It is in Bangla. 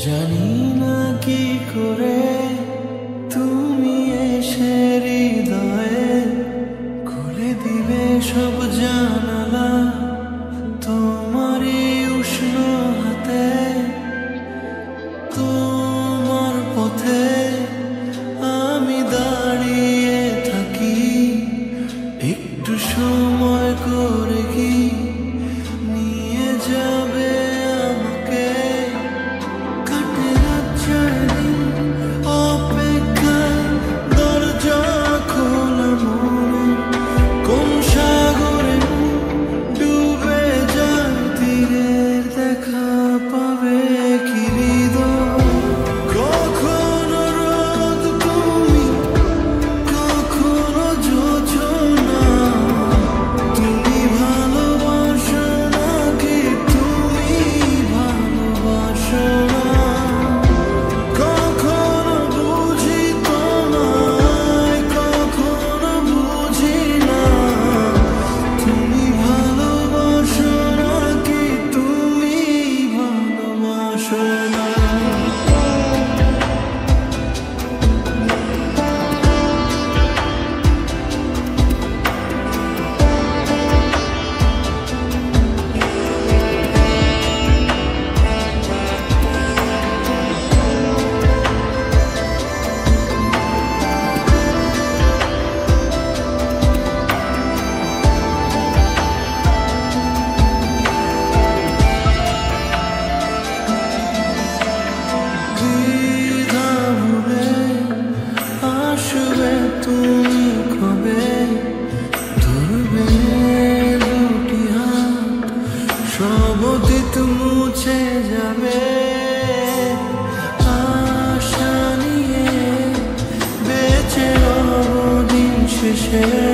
জানি না কি করে তুমি এসে হৃদয়ে খুলে দিবে সব জানালা তোমারই উষ্ণ হাতে। তোমার পথে আমি দাঁড়িয়ে থাকি, একটু সময় করে কি নিয়ে যাবে আমাকে। কাটে রাত সারাদিন অপেক্ষায়, দরজা খোলা মনে কোন সাগরে ডুবে যায় তীরের দেখা পাবে কি হৃদয়। কখনো রোদ তুমি, কখনো যোছনা, তুমি ভালোবাসো নাকি তুমি ভালোবাসো না। কখনো বুঝি তোমায়, কখনো বুঝি না, তুমি ভালোবাসো নাকি তুমি ভালোবাসো না। দ্বিধা ভুলে আসবে তুমি কবে, ধরবে দুটি হাত, সব অতীত মুছে যাবে। আশা নিয়ে বেঁচে রব দিন শেষে।